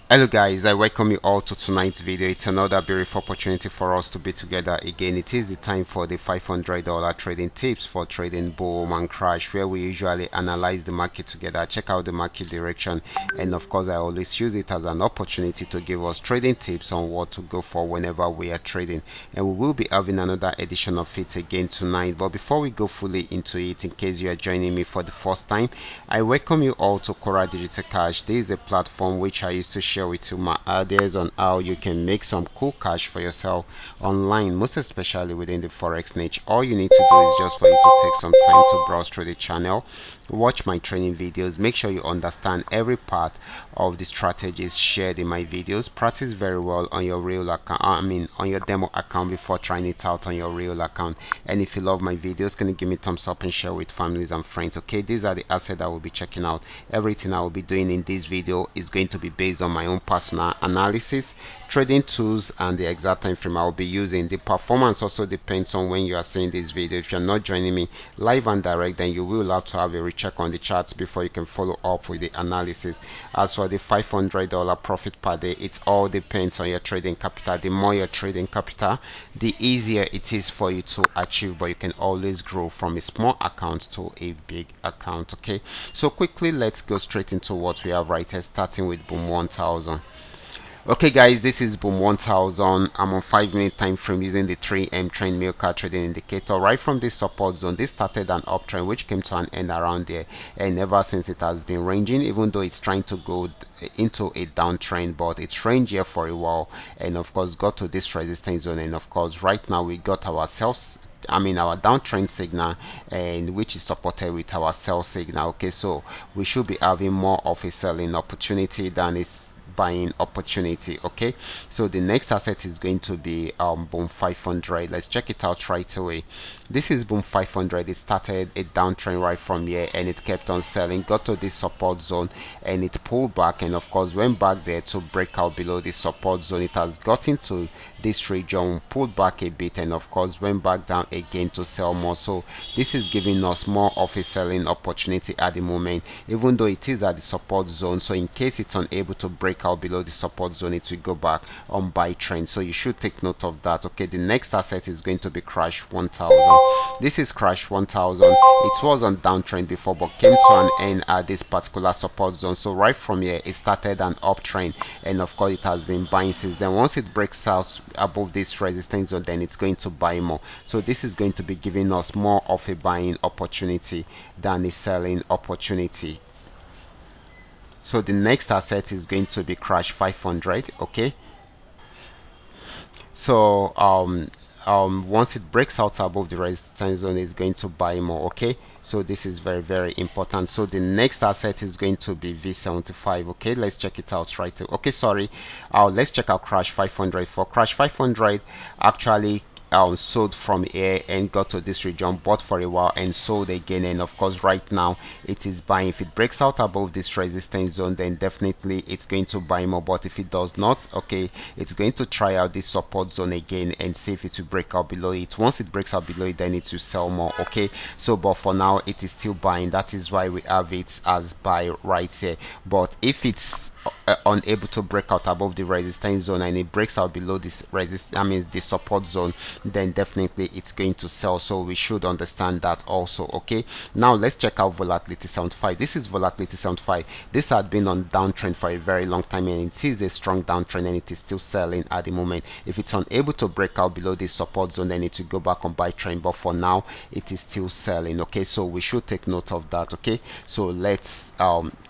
Hello guys, I welcome you all to tonight's video. It's another beautiful opportunity for us to be together again. It is the time for the $500 trading tips for trading boom and crash, where we usually analyze the market together, check out the market direction, and of course I always use it as an opportunity to give us trading tips on what to go for whenever we are trading. And we will be having another edition of it again tonight. But before we go fully into it, in case you are joining me for the first time, I welcome you all to Qora detectorK. This is a platform which I used to share with you my ideas on how you can make some cool cash for yourself online, most especially within the forex niche. All you need to do is just for you to take some time to browse through the channel, watch my training videos, make sure you understand every part of the strategies shared in my videos, practice very well on your real account, on your demo account before trying it out on your real account. And if you love my videos, can you give me thumbs up and share with families and friends? Okay, these are the assets I will be checking out. Everything I will be doing in this video is going to be based on my own personal analysis, trading tools, and the exact time frame I will be using. The performance also depends on when you are seeing this video. If you're not joining me live and direct, then you will have to have a recheck on the charts before you can follow up with the analysis. As for the $500 profit per day, it all depends on your trading capital. The more your trading capital, the easier it is for you to achieve, but you can always grow from a small account to a big account. Okay, so quickly let's go straight into what we have right here, starting with boom 1000. Okay guys, this is boom 1000. I'm on 5-minute time frame using the 3M trend milk card trading indicator. Right from this support zone, this started an uptrend which came to an end around there, and ever since it has been ranging, even though it's trying to go into a downtrend, but it's ranged here for a while, and of course got to this resistance zone, and of course right now we got ourselves our downtrend signal, and which is supported with our sell signal. Okay, so we should be having more of a selling opportunity than it's buying opportunity. Okay, so the next asset is going to be boom 500. Let's check it out right away. This is boom 500. It started a downtrend right from here, and it kept on selling, got to this support zone, and it pulled back, and of course went back there to break out below the support zone. It has got into this region, pulled back a bit, and of course went back down again to sell more. So this is giving us more of a selling opportunity at the moment, even though it is at the support zone. So in case it's unable to break out below the support zone, it will go back on buy trend, so you should take note of that. Okay, the next asset is going to be crash 1000. This is crash 1000. It was on downtrend before, but came to an end at this particular support zone. So right from here it started an uptrend, and of course it has been buying since then. Once it breaks out above this resistance zone, then it's going to buy more. So this is going to be giving us more of a buying opportunity than a selling opportunity. So the next asset is going to be crash 500. Okay, so once it breaks out above the resistance zone, it's going to buy more. Okay, so this is very important. So the next asset is going to be V75. Okay, let's check it out right away. Okay, sorry, let's check out crash 500. For crash 500, actually sold from here and got to this region, bought for a while and sold again, and of course right now it is buying. If it breaks out above this resistance zone, then definitely it's going to buy more, but if it does not, okay, it's going to try out this support zone again and see if it will break out below it. Once it breaks out below it, then it will sell more. Okay, so but for now it is still buying. That is why we have it as buy right here. But if it's unable to break out above the resistance zone and it breaks out below this the support zone, then definitely it's going to sell. So we should understand that also. Okay, now let's check out volatility 75. This is volatility 75. This had been on downtrend for a very long time, and it is a strong downtrend, and it is still selling at the moment. If it's unable to break out below this support zone, then it will go back on buy trend, but for now it is still selling. Okay, so we should take note of that. Okay, so let's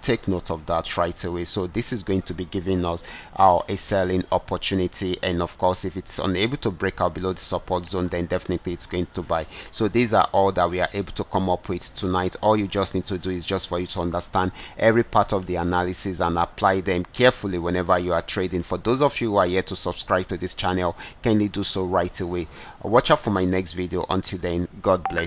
take note of that right away. So this is going to be giving us a selling opportunity, and of course if it's unable to break out below the support zone, then definitely it's going to buy. So these are all that we are able to come up with tonight. All you just need to do is just for you to understand every part of the analysis and apply them carefully whenever you are trading. For those of you who are yet to subscribe to this channel, kindly do so right away. Watch out for my next video. Until then, God bless.